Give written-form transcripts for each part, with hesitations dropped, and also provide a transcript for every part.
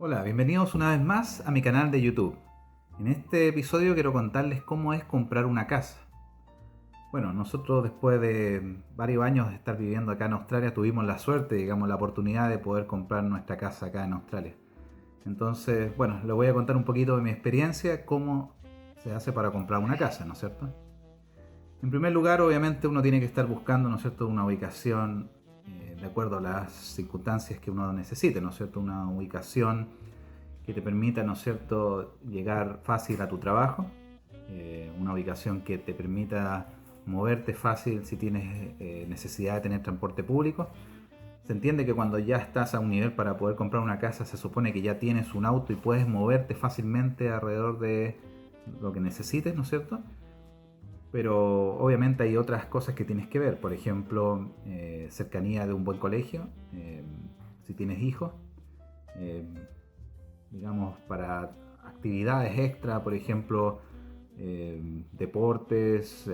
Hola, bienvenidos una vez más a mi canal de YouTube. En este episodio quiero contarles cómo es comprar una casa. Bueno, nosotros después de varios años de estar viviendo acá en Australia tuvimos la suerte, digamos, la oportunidad de poder comprar nuestra casa acá en Australia. Entonces, bueno, les voy a contar un poquito de mi experiencia, cómo se hace para comprar una casa, ¿no es cierto? En primer lugar, obviamente uno tiene que estar buscando, ¿no es cierto?, una ubicación de acuerdo a las circunstancias que uno necesite, ¿no es cierto? Una ubicación que te permita, ¿no es cierto?, llegar fácil a tu trabajo, una ubicación que te permita moverte fácil si tienes necesidad de tener transporte público. Se entiende que cuando ya estás a un nivel para poder comprar una casa, se supone que ya tienes un auto y puedes moverte fácilmente alrededor de lo que necesites, ¿no es cierto? Pero obviamente hay otras cosas que tienes que ver, por ejemplo, cercanía de un buen colegio, si tienes hijos, eh, digamos, para actividades extra, por ejemplo, deportes,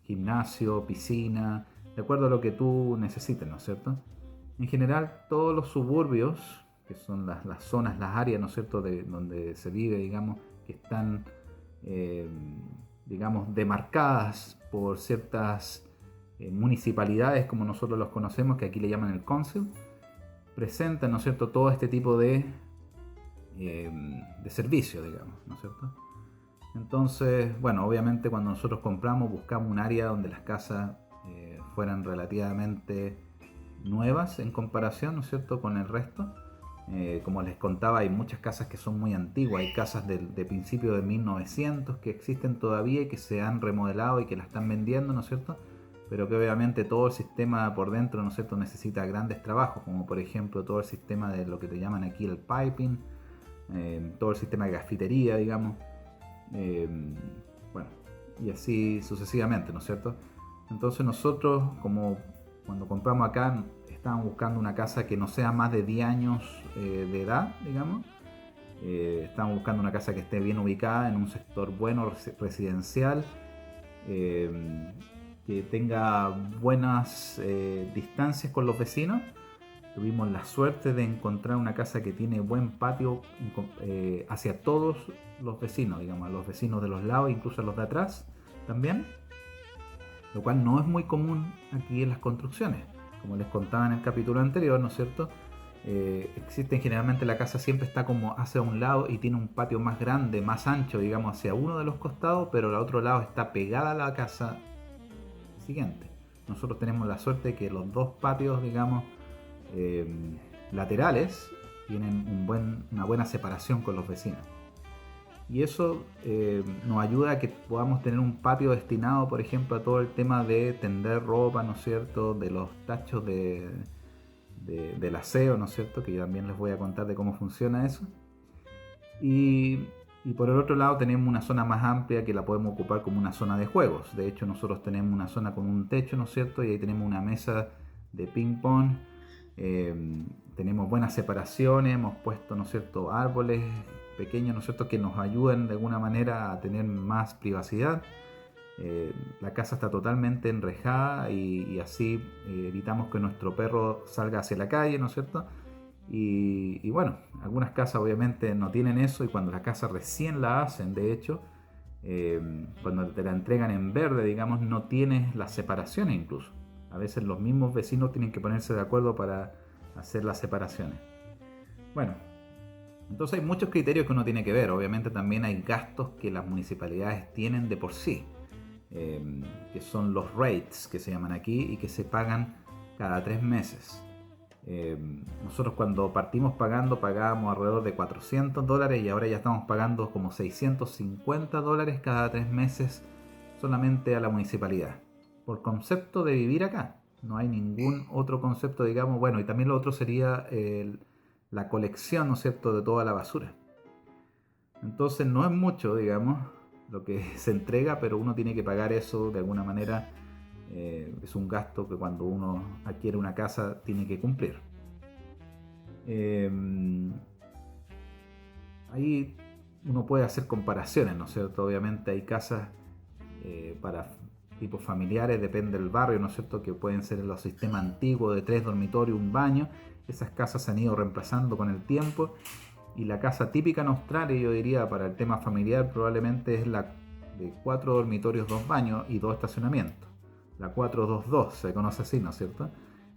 gimnasio, piscina, de acuerdo a lo que tú necesites, ¿no es cierto? En general, todos los suburbios, que son las zonas, las áreas, ¿no es cierto?, de donde se vive, digamos, que están, eh, digamos, demarcadas por ciertas municipalidades, como nosotros los conocemos, que aquí le llaman el council, presentan, ¿no es cierto?, todo este tipo de servicio, digamos, ¿no es cierto? Entonces, bueno, obviamente cuando nosotros compramos buscamos un área donde las casas fueran relativamente nuevas en comparación, ¿no es cierto?, con el resto. Como les contaba, hay muchas casas que son muy antiguas, hay casas de principios de 1900 que existen todavía y que se han remodelado y que la están vendiendo, ¿no es cierto? Pero que obviamente todo el sistema por dentro, ¿no es cierto?, necesita grandes trabajos, como por ejemplo todo el sistema de lo que te llaman aquí el piping, todo el sistema de gasfitería, digamos, eh, bueno, y así sucesivamente, ¿no es cierto? Entonces nosotros, como cuando compramos acá, estábamos buscando una casa que no sea más de 10 años de edad, digamos. Estamos buscando una casa que esté bien ubicada en un sector bueno, residencial, eh, que tenga buenas distancias con los vecinos. Tuvimos la suerte de encontrar una casa que tiene buen patio hacia todos los vecinos, digamos, a los vecinos de los lados, incluso a los de atrás también, lo cual no es muy común aquí en las construcciones. Como les contaba en el capítulo anterior, ¿no es cierto? Existen generalmente la casa siempre está como hacia un lado y tiene un patio más grande, más ancho, digamos, hacia uno de los costados, pero el otro lado está pegada a la casa siguiente. Nosotros tenemos la suerte de que los dos patios, digamos, eh, laterales tienen una buena separación con los vecinos. Y eso nos ayuda a que podamos tener un patio destinado, por ejemplo, a todo el tema de tender ropa, ¿no es cierto? De los tachos del aseo, ¿no es cierto? Que yo también les voy a contar de cómo funciona eso. Y, y por el otro lado tenemos una zona más amplia que la podemos ocupar como una zona de juegos. De hecho, nosotros tenemos una zona con un techo, ¿no es cierto? Y ahí tenemos una mesa de ping pong. Tenemos buenas separaciones, hemos puesto, ¿no es cierto?, árboles pequeños, ¿no es cierto?, que nos ayudan de alguna manera a tener más privacidad. La casa está totalmente enrejada y así evitamos que nuestro perro salga hacia la calle, ¿no es cierto? Y bueno, algunas casas obviamente no tienen eso y cuando la casa recién la hacen, de hecho, cuando te la entregan en verde, digamos, no tienes las separaciones incluso. A veces los mismos vecinos tienen que ponerse de acuerdo para hacer las separaciones. Bueno, entonces hay muchos criterios que uno tiene que ver. Obviamente también hay gastos que las municipalidades tienen de por sí, eh, que son los rates que se llaman aquí y que se pagan cada 3 meses. Eh, Nosotros cuando partimos pagábamos alrededor de $400 y ahora ya estamos pagando como $650 cada 3 meses solamente a la municipalidad. Por concepto de vivir acá. No hay ningún otro concepto, digamos, bueno, y también lo otro sería la colección, ¿no es cierto?, de toda la basura. Entonces no es mucho, digamos, lo que se entrega, pero uno tiene que pagar eso de alguna manera. Es un gasto que cuando uno adquiere una casa tiene que cumplir. Eh, Ahí uno puede hacer comparaciones, ¿no es cierto? Obviamente hay casas para tipos familiares, depende del barrio, ¿no es cierto? Que pueden ser los sistemas antiguos de 3 dormitorios, un baño. Esas casas se han ido reemplazando con el tiempo Y la casa típica en Australia, yo diría, para el tema familiar, probablemente es la de 4 dormitorios, 2 baños y 2 estacionamientos. La 422 se conoce así, ¿no es cierto?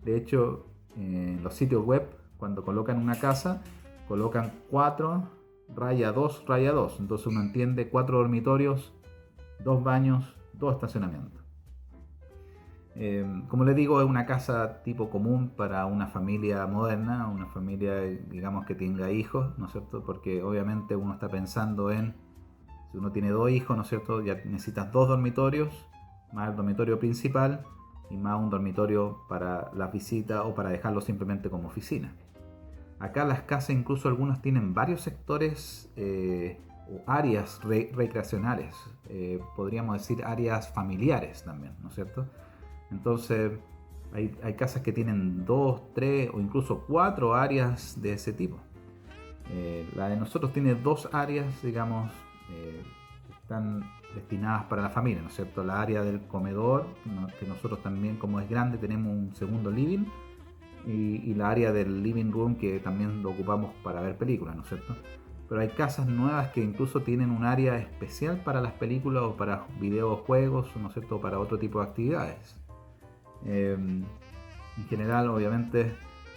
De hecho, en los sitios web, cuando colocan una casa, colocan 4 raya 2 raya 2. Entonces uno entiende 4 dormitorios, 2 baños, 2 estacionamientos. Como les digo, es una casa tipo común para una familia moderna, una familia, digamos, que tenga hijos, ¿no es cierto? Porque obviamente uno está pensando en, si uno tiene 2 hijos, ¿no es cierto? Ya necesitas 2 dormitorios, más el dormitorio principal y más un dormitorio para las visitas o para dejarlo simplemente como oficina. Acá las casas, incluso algunos tienen varios sectores o áreas recreacionales, podríamos decir áreas familiares también, ¿no es cierto? Entonces hay casas que tienen 2, 3 o incluso 4 áreas de ese tipo. La de nosotros tiene 2 áreas, digamos, están destinadas para la familia, ¿no es cierto? La área del comedor, ¿no? Que nosotros también, como es grande, tenemos un segundo living, y la área del living room, que también lo ocupamos para ver películas, ¿no es cierto? Pero hay casas nuevas que incluso tienen un área especial para las películas o para videojuegos, ¿no es cierto? O para otro tipo de actividades. En general, obviamente,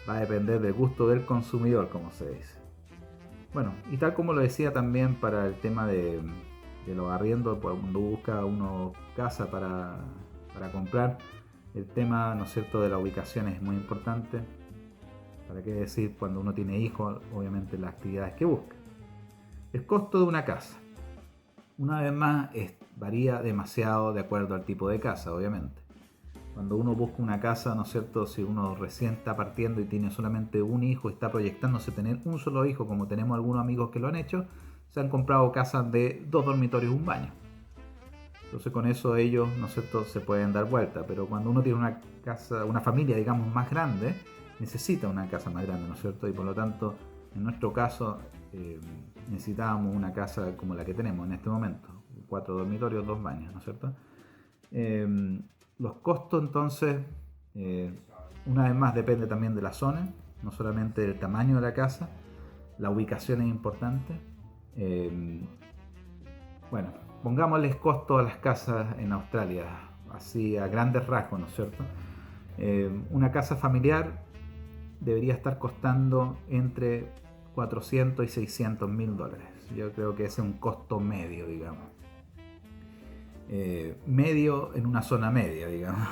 va a depender del gusto del consumidor, como se dice. Bueno, y tal como lo decía también para el tema de los arriendos, cuando busca uno casa para comprar, el tema, ¿no es cierto?, de la ubicación es muy importante. ¿Para qué decir cuando uno tiene hijos? Obviamente las actividades que busca. El costo de una casa, una vez más, varía demasiado de acuerdo al tipo de casa, obviamente. Cuando uno busca una casa, ¿no es cierto?, si uno recién está partiendo y tiene solamente un hijo y está proyectándose tener un solo hijo, como tenemos algunos amigos que lo han hecho, se han comprado casas de 2 dormitorios y un baño. Entonces con eso ellos, ¿no es cierto?, se pueden dar vuelta. Pero cuando uno tiene una casa, una familia, digamos, más grande, necesita una casa más grande, ¿no es cierto? Y por lo tanto, en nuestro caso, necesitábamos una casa como la que tenemos en este momento. 4 dormitorios, 2 baños, ¿no es cierto? Los costos, entonces, una vez más depende también de la zona, no solamente del tamaño de la casa. La ubicación es importante. Bueno, pongámosles costo a las casas en Australia, así a grandes rasgos, ¿no es cierto? Una casa familiar debería estar costando entre 400 y 600 mil dólares. Yo creo que ese es un costo medio, digamos. Medio en una zona media, digamos.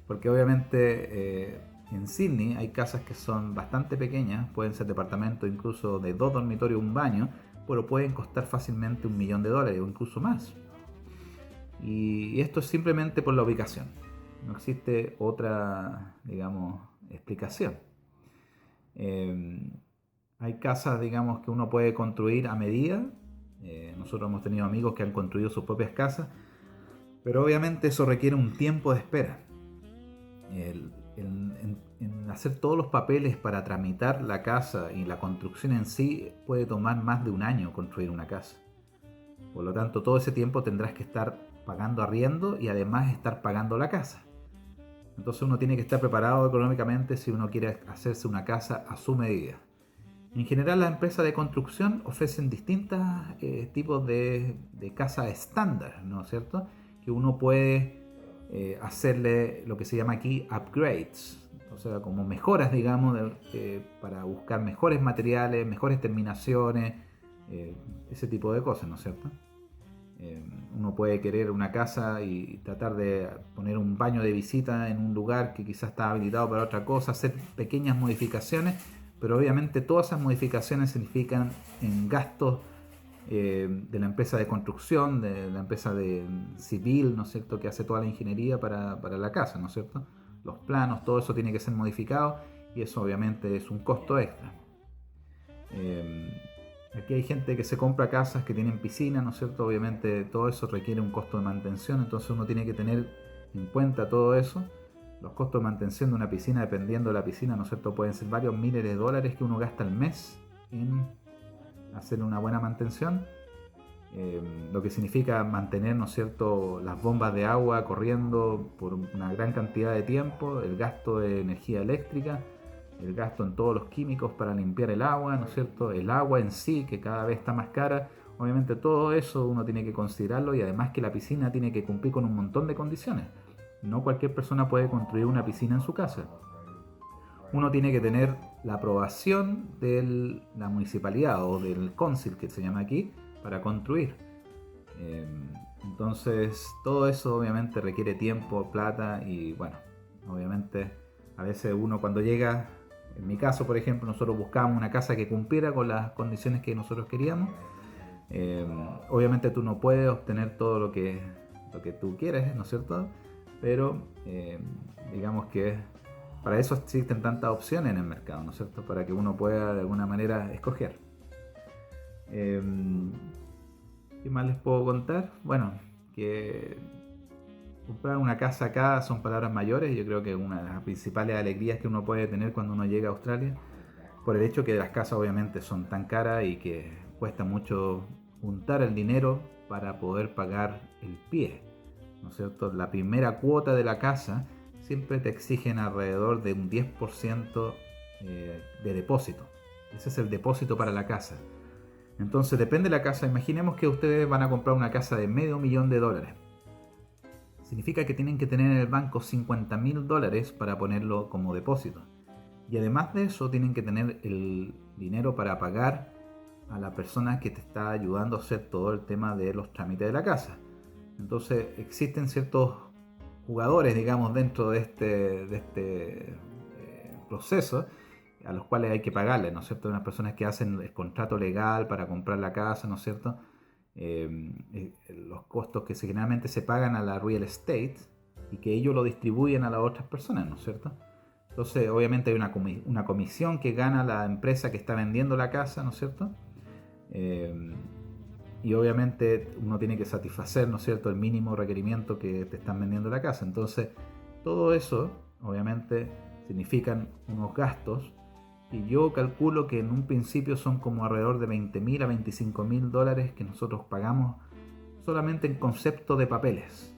Porque obviamente en Sydney hay casas que son bastante pequeñas, pueden ser departamentos incluso de 2 dormitorios y un baño, pero pueden costar fácilmente $1 millón o incluso más. Y esto es simplemente por la ubicación. No existe otra, digamos, explicación. Hay casas, digamos, que uno puede construir a medida. Nosotros hemos tenido amigos que han construido sus propias casas, pero obviamente eso requiere un tiempo de espera. En hacer todos los papeles para tramitar la casa y la construcción en sí puede tomar más de un año construir una casa. Por lo tanto, todo ese tiempo tendrás que estar pagando arriendo y además estar pagando la casa. Entonces uno tiene que estar preparado económicamente si uno quiere hacerse una casa a su medida. En general, las empresas de construcción ofrecen distintos tipos de casa estándar, ¿no es cierto? Que uno puede hacerle lo que se llama aquí upgrades, o sea, como mejoras, digamos, para buscar mejores materiales, mejores terminaciones, ese tipo de cosas, ¿no es cierto? Uno puede querer una casa y tratar de poner un baño de visita en un lugar que quizás está habilitado para otra cosa, hacer pequeñas modificaciones, pero obviamente todas esas modificaciones significan en gastos de la empresa de construcción, de la empresa de civil, ¿no es cierto?, que hace toda la ingeniería para la casa, ¿no es cierto? Los planos, todo eso tiene que ser modificado y eso obviamente es un costo extra. Aquí hay gente que se compra casas que tienen piscina, ¿no es cierto? Obviamente todo eso requiere un costo de mantención, entonces uno tiene que tener en cuenta todo eso. Los costos de mantención de una piscina, dependiendo de la piscina, ¿no es cierto?, pueden ser varios miles de dólares que uno gasta al mes en hacer una buena mantención. Lo que significa mantener, ¿no es cierto?, las bombas de agua corriendo por una gran cantidad de tiempo, el gasto de energía eléctrica, el gasto en todos los químicos para limpiar el agua, ¿no es cierto? El agua en sí, que cada vez está más cara. Obviamente todo eso uno tiene que considerarlo, y además que la piscina tiene que cumplir con un montón de condiciones. No cualquier persona puede construir una piscina en su casa. Uno tiene que tener la aprobación de la municipalidad o del council, que se llama aquí, para construir. Entonces todo eso obviamente requiere tiempo, plata, y bueno, obviamente a veces uno cuando llega, en mi caso por ejemplo, nosotros buscábamos una casa que cumpliera con las condiciones que nosotros queríamos. Obviamente tú no puedes obtener todo lo que tú quieres, ¿no es cierto? Pero digamos que para eso existen tantas opciones en el mercado, ¿no es cierto? Para que uno pueda de alguna manera escoger. ¿Qué más les puedo contar? Bueno, que comprar una casa acá son palabras mayores. Yo creo que una de las principales alegrías que uno puede tener cuando uno llega a Australia, por el hecho que las casas obviamente son tan caras y que cuesta mucho juntar el dinero para poder pagar el pie, ¿no es cierto? La primera cuota de la casa siempre te exigen alrededor de un 10% de depósito. Ese es el depósito para la casa. Entonces depende de la casa. Imaginemos que ustedes van a comprar una casa de $500,000. Significa que tienen que tener en el banco $50,000 para ponerlo como depósito. Y además de eso tienen que tener el dinero para pagar a la persona que te está ayudando a hacer todo el tema de los trámites de la casa. Entonces existen ciertos jugadores, digamos, dentro de este proceso, a los cuales hay que pagarle, ¿no es cierto? Unas personas que hacen el contrato legal para comprar la casa, ¿no es cierto? Los costos que generalmente se pagan a la real estate y que ellos lo distribuyen a las otras personas, ¿no es cierto? Entonces obviamente hay una comisión que gana la empresa que está vendiendo la casa, ¿no es cierto? Y obviamente uno tiene que satisfacer, ¿no es cierto?, el mínimo requerimiento que te están vendiendo la casa. Entonces todo eso obviamente significan unos gastos, y yo calculo que en un principio son como alrededor de $20,000 a $25,000 que nosotros pagamos solamente en concepto de papeles.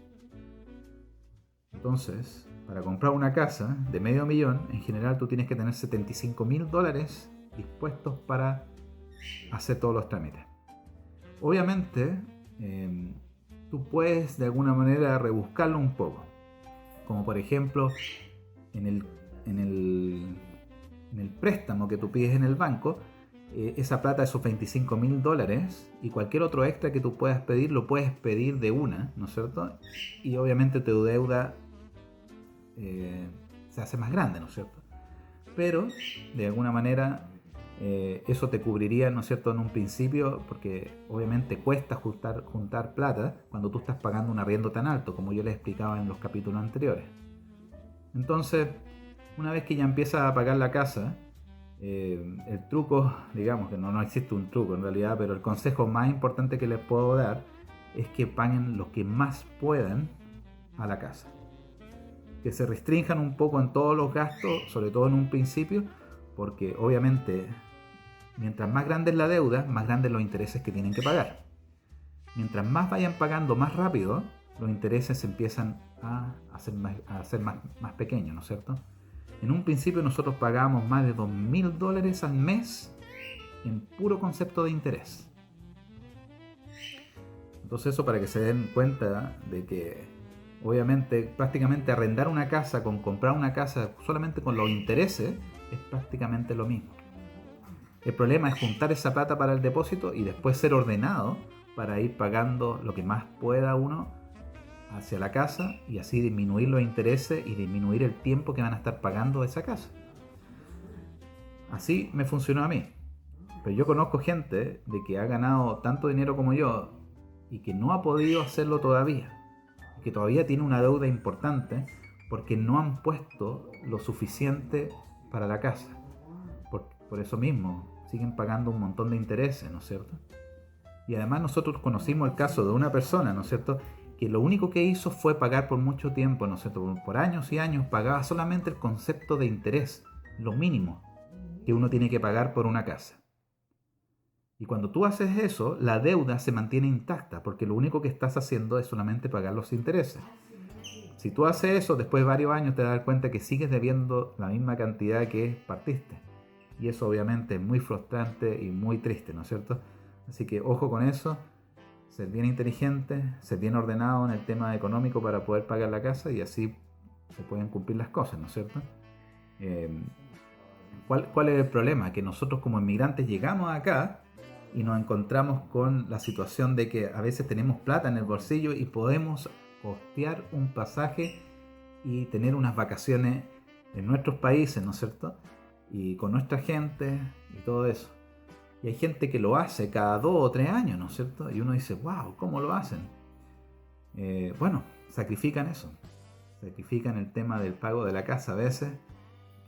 Entonces, para comprar una casa de $500,000, en general tú tienes que tener $75,000 dispuestos para hacer todos los trámites. Obviamente, tú puedes de alguna manera rebuscarlo un poco. Como por ejemplo, en el préstamo que tú pides en el banco, esa plata, esos $25,000 y cualquier otro extra que tú puedas pedir, lo puedes pedir de una, ¿no es cierto? Y obviamente tu deuda se hace más grande, ¿no es cierto? Pero de alguna manera eso te cubriría, ¿no es cierto?, en un principio, porque obviamente cuesta juntar plata cuando tú estás pagando un arriendo tan alto, como yo les explicaba en los capítulos anteriores. Entonces, una vez que ya empiezas a pagar la casa, el truco, digamos que no existe un truco en realidad, pero el consejo más importante que les puedo dar es que paguen lo que más puedan a la casa. Que se restrinjan un poco en todos los gastos, sobre todo en un principio, porque obviamente mientras más grande es la deuda, más grandes los intereses que tienen que pagar. Mientras más vayan pagando más rápido, los intereses empiezan a ser más pequeños, ¿no es cierto? En un principio nosotros pagábamos más de $2,000 al mes en puro concepto de interés. Entonces eso para que se den cuenta de que obviamente prácticamente arrendar una casa con comprar una casa solamente con los intereses es prácticamente lo mismo. El problema es juntar esa plata para el depósito y después ser ordenado para ir pagando lo que más pueda uno hacia la casa, y así disminuir los intereses y disminuir el tiempo que van a estar pagando esa casa. Así me funcionó a mí. Pero yo conozco gente de que ha ganado tanto dinero como yo y que no ha podido hacerlo todavía, que todavía tiene una deuda importante porque no han puesto lo suficiente para la casa. Por eso mismo siguen pagando un montón de intereses, ¿no es cierto? Y además nosotros conocimos el caso de una persona, ¿no es cierto?, que lo único que hizo fue pagar por mucho tiempo, ¿no es cierto?, por años y años pagaba solamente el concepto de interés, lo mínimo que uno tiene que pagar por una casa. Y cuando tú haces eso, la deuda se mantiene intacta, porque lo único que estás haciendo es solamente pagar los intereses. Si tú haces eso, después de varios años te das cuenta que sigues debiendo la misma cantidad que partiste. Y eso obviamente es muy frustrante y muy triste, ¿no es cierto? Así que ojo con eso, ser bien inteligente, ser bien ordenado en el tema económico para poder pagar la casa y así se pueden cumplir las cosas, ¿no es cierto? Eh, ¿Cuál es el problema? Que nosotros como inmigrantes llegamos acá y nos encontramos con la situación de que a veces tenemos plata en el bolsillo y podemos costear un pasaje y tener unas vacaciones en nuestros países, ¿no es cierto? Y con nuestra gente y todo eso. Y hay gente que lo hace cada 2 o 3 años, ¿no es cierto? Y uno dice, wow, ¿cómo lo hacen? Bueno, sacrifican eso. Sacrifican el tema del pago de la casa a veces,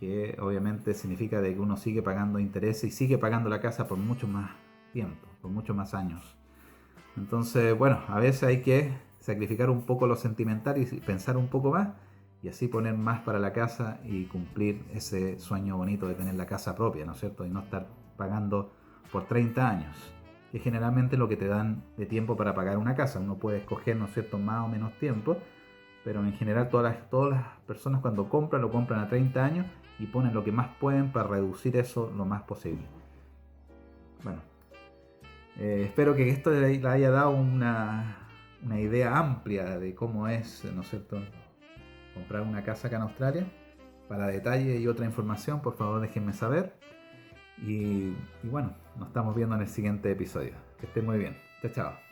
que obviamente significa de que uno sigue pagando intereses y sigue pagando la casa por mucho más tiempo, por muchos más años. Entonces, bueno, a veces hay que sacrificar un poco lo sentimental y pensar un poco más y así poner más para la casa y cumplir ese sueño bonito de tener la casa propia, ¿no es cierto? Y no estar pagando por 30 años, que generalmente es lo que te dan de tiempo para pagar una casa. Uno puede escoger, ¿no es cierto?, más o menos tiempo, pero en general todas las personas cuando compran, lo compran a 30 años y ponen lo que más pueden para reducir eso lo más posible. Bueno, espero que esto le haya dado una idea amplia de cómo es, ¿no es cierto?, comprar una casa acá en Australia. Para detalle y otra información, por favor déjenme saber. Y bueno, nos estamos viendo en el siguiente episodio. Que estén muy bien. Chao, chao.